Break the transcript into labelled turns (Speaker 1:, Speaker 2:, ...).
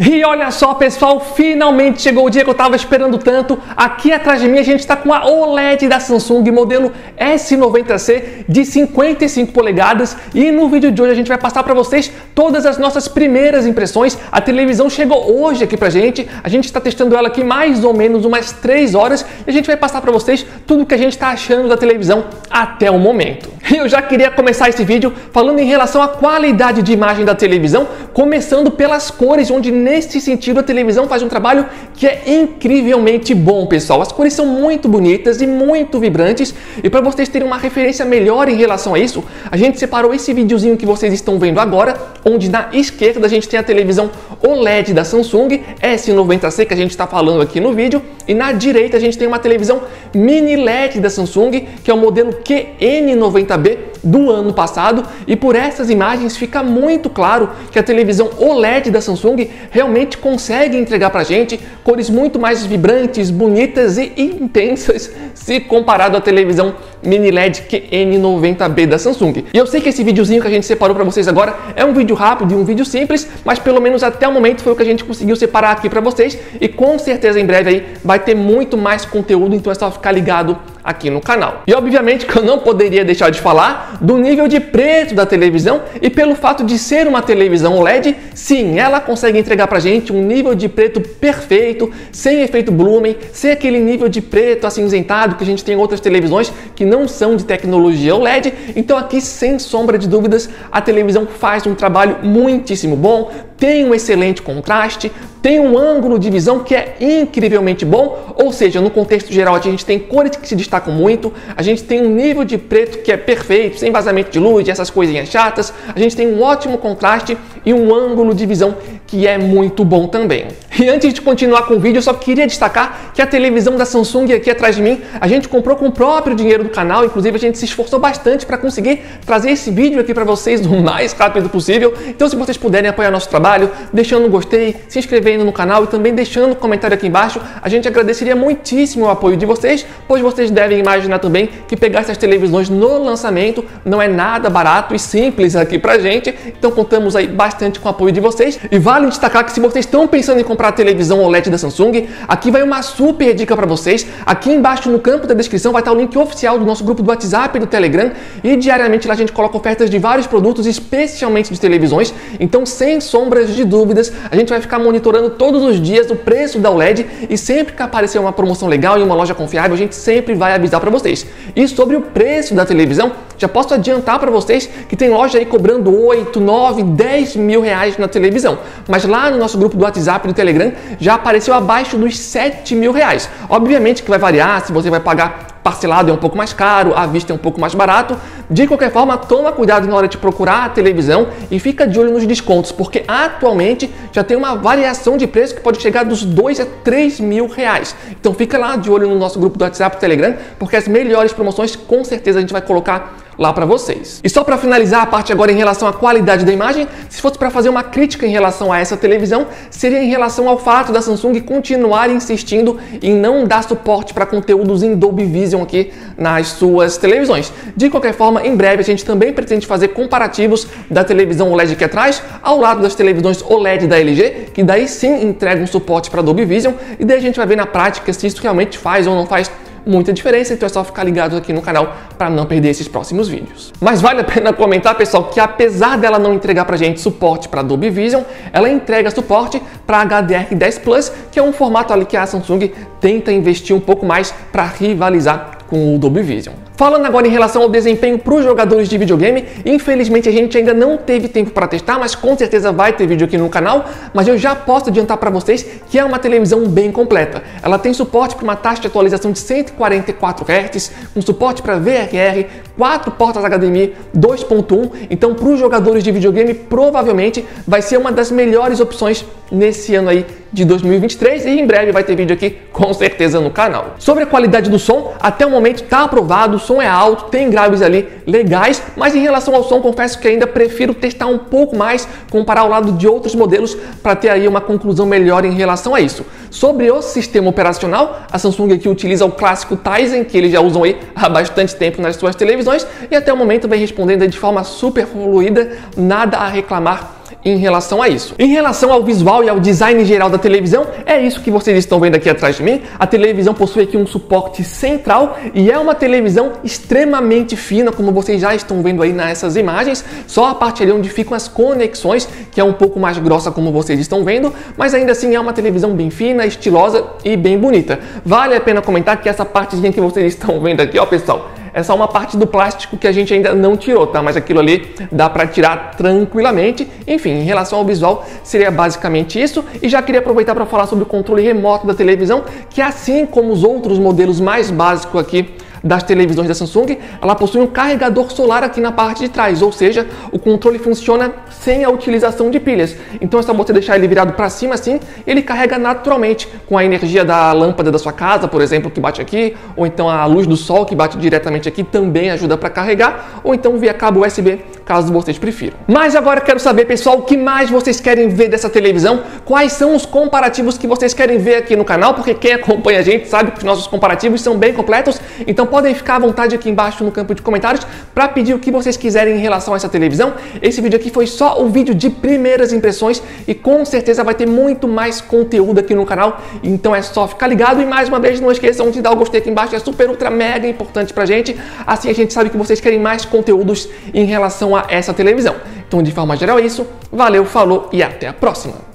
Speaker 1: E olha só, pessoal, finalmente chegou o dia que eu estava esperando tanto. Aqui atrás de mim a gente está com a OLED da Samsung, modelo S90C de 55 polegadas. E no vídeo de hoje a gente vai passar para vocês todas as nossas primeiras impressões. A televisão chegou hoje aqui pra gente. A gente está testando ela aqui mais ou menos umas 3 horas. E a gente vai passar para vocês tudo o que a gente está achando da televisão até o momento. E eu já queria começar esse vídeo falando em relação à qualidade de imagem da televisão, começando pelas cores, onde nesse sentido a televisão faz um trabalho que é incrivelmente bom, pessoal. As cores são muito bonitas e muito vibrantes, e para vocês terem uma referência melhor em relação a isso, a gente separou esse videozinho que vocês estão vendo agora, onde na esquerda a gente tem a televisão OLED da Samsung S90C, que a gente está falando aqui no vídeo, e na direita a gente tem uma televisão mini LED da Samsung, que é o modelo QN90B do ano passado, e por essas imagens fica muito claro que a televisão OLED da Samsung realmente consegue entregar pra gente cores muito mais vibrantes, bonitas e intensas se comparado à televisão mini LED QN90B da Samsung. E eu sei que esse videozinho que a gente separou para vocês agora é um vídeo rápido e um vídeo simples, mas pelo menos até o momento foi o que a gente conseguiu separar aqui para vocês, e com certeza em breve aí vai ter muito mais conteúdo, então é só ficar ligado aqui no canal. E obviamente que eu não poderia deixar de falar do nível de preço da televisão, e pelo fato de ser uma televisão OLED, sim, ela consegue entregar pra gente um nível de preto perfeito, sem efeito blooming, sem aquele nível de preto acinzentado que a gente tem em outras televisões que não são de tecnologia OLED. Então aqui, sem sombra de dúvidas, a televisão faz um trabalho muitíssimo bom, tem um excelente contraste, tem um ângulo de visão que é incrivelmente bom, ou seja, no contexto geral a gente tem cores que se destacam muito, a gente tem um nível de preto que é perfeito, sem vazamento de luz, essas coisinhas chatas, a gente tem um ótimo contraste e um ângulo de visão que é muito bom também. E antes de continuar com o vídeo, eu só queria destacar que a televisão da Samsung aqui atrás de mim, a gente comprou com o próprio dinheiro do canal, inclusive a gente se esforçou bastante para conseguir trazer esse vídeo aqui para vocês o mais rápido possível. Então se vocês puderem apoiar nosso trabalho, deixando um gostei, se inscrevendo no canal e também deixando um comentário aqui embaixo, a gente agradeceria muitíssimo o apoio de vocês, pois vocês devem imaginar também que pegar essas televisões no lançamento não é nada barato e simples aqui pra gente, então contamos aí bastante com o apoio de vocês. E vale destacar que se vocês estão pensando em comprar a televisão OLED da Samsung, aqui vai uma super dica para vocês. Aqui embaixo no campo da descrição vai estar o link oficial do nosso grupo do WhatsApp e do Telegram, e diariamente lá a gente coloca ofertas de vários produtos, especialmente de televisões, então sem sombras de dúvidas, a gente vai ficar monitorando todos os dias o preço da OLED, e sempre que aparecer uma promoção legal em uma loja confiável, a gente sempre vai avisar para vocês. E sobre o preço da televisão, já posso adiantar para vocês que tem loja aí cobrando 8, 9, 10 mil reais na televisão, mas lá no nosso grupo do WhatsApp e do Telegram já apareceu abaixo dos 7 mil reais. Obviamente que vai variar, se você vai pagar parcelado é um pouco mais caro, à vista é um pouco mais barato. De qualquer forma, toma cuidado na hora de procurar a televisão e fica de olho nos descontos, porque atualmente já tem uma variação de preço que pode chegar dos 2 a 3 mil reais. Então fica lá de olho no nosso grupo do WhatsApp e Telegram, porque as melhores promoções com certeza a gente vai colocar lá para vocês. E só para finalizar a parte agora em relação à qualidade da imagem, se fosse para fazer uma crítica em relação a essa televisão, seria em relação ao fato da Samsung continuar insistindo em não dar suporte para conteúdos em Dolby Vision aqui nas suas televisões. De qualquer forma, em breve a gente também pretende fazer comparativos da televisão OLED aqui atrás ao lado das televisões OLED da LG, que daí sim entregam suporte para Dolby Vision, e daí a gente vai ver na prática se isso realmente faz ou não faz muita diferença, então é só ficar ligado aqui no canal para não perder esses próximos vídeos. Mas vale a pena comentar, pessoal, que apesar dela não entregar pra gente suporte para Dolby Vision, ela entrega suporte para HDR10 Plus, que é um formato ali que a Samsung tenta investir um pouco mais para rivalizar com o Dolby Vision. Falando agora em relação ao desempenho para os jogadores de videogame, infelizmente a gente ainda não teve tempo para testar, mas com certeza vai ter vídeo aqui no canal, mas eu já posso adiantar para vocês que é uma televisão bem completa. Ela tem suporte para uma taxa de atualização de 144 Hz, com suporte para VRR, 4 portas HDMI 2.1, então para os jogadores de videogame provavelmente vai ser uma das melhores opções nesse ano aí de 2023, e em breve vai ter vídeo aqui com certeza no canal. Sobre a qualidade do som, até o momento está aprovado, o som é alto, tem graves ali legais, mas em relação ao som confesso que ainda prefiro testar um pouco mais, comparar ao lado de outros modelos para ter aí uma conclusão melhor em relação a isso. Sobre o sistema operacional, a Samsung aqui utiliza o clássico Tizen, que eles já usam aí há bastante tempo nas suas televisões, e até o momento vem respondendo aí de forma super fluida, nada a reclamar em relação a isso. Em relação ao visual e ao design geral da televisão, é isso que vocês estão vendo aqui atrás de mim. A televisão possui aqui um suporte central e é uma televisão extremamente fina, como vocês já estão vendo aí nessas imagens. Só a parte ali onde ficam as conexões, que é um pouco mais grossa, como vocês estão vendo, mas ainda assim é uma televisão bem fina, estilosa e bem bonita. Vale a pena comentar que essa partezinha que vocês estão vendo aqui, ó pessoal, é só uma parte do plástico que a gente ainda não tirou, tá? Mas aquilo ali dá para tirar tranquilamente. Enfim, em relação ao visual, seria basicamente isso. E já queria aproveitar para falar sobre o controle remoto da televisão, que assim como os outros modelos mais básicos aqui das televisões da Samsung, ela possui um carregador solar aqui na parte de trás, ou seja, o controle funciona sem a utilização de pilhas. Então é só você deixar ele virado para cima assim, ele carrega naturalmente com a energia da lâmpada da sua casa, por exemplo, que bate aqui, ou então a luz do sol que bate diretamente aqui também ajuda para carregar, ou então via cabo USB, caso vocês prefiram. Mas agora eu quero saber, pessoal, o que mais vocês querem ver dessa televisão, quais são os comparativos que vocês querem ver aqui no canal, porque quem acompanha a gente sabe que os nossos comparativos são bem completos, então podem ficar à vontade aqui embaixo no campo de comentários para pedir o que vocês quiserem em relação a essa televisão. Esse vídeo aqui foi só o vídeo de primeiras impressões e com certeza vai ter muito mais conteúdo aqui no canal, então é só ficar ligado. E mais uma vez, não esqueçam de dar o gostei aqui embaixo, é super, ultra, mega importante pra gente, assim a gente sabe que vocês querem mais conteúdos em relação a essa televisão. Então, de forma geral é isso, valeu, falou e até a próxima!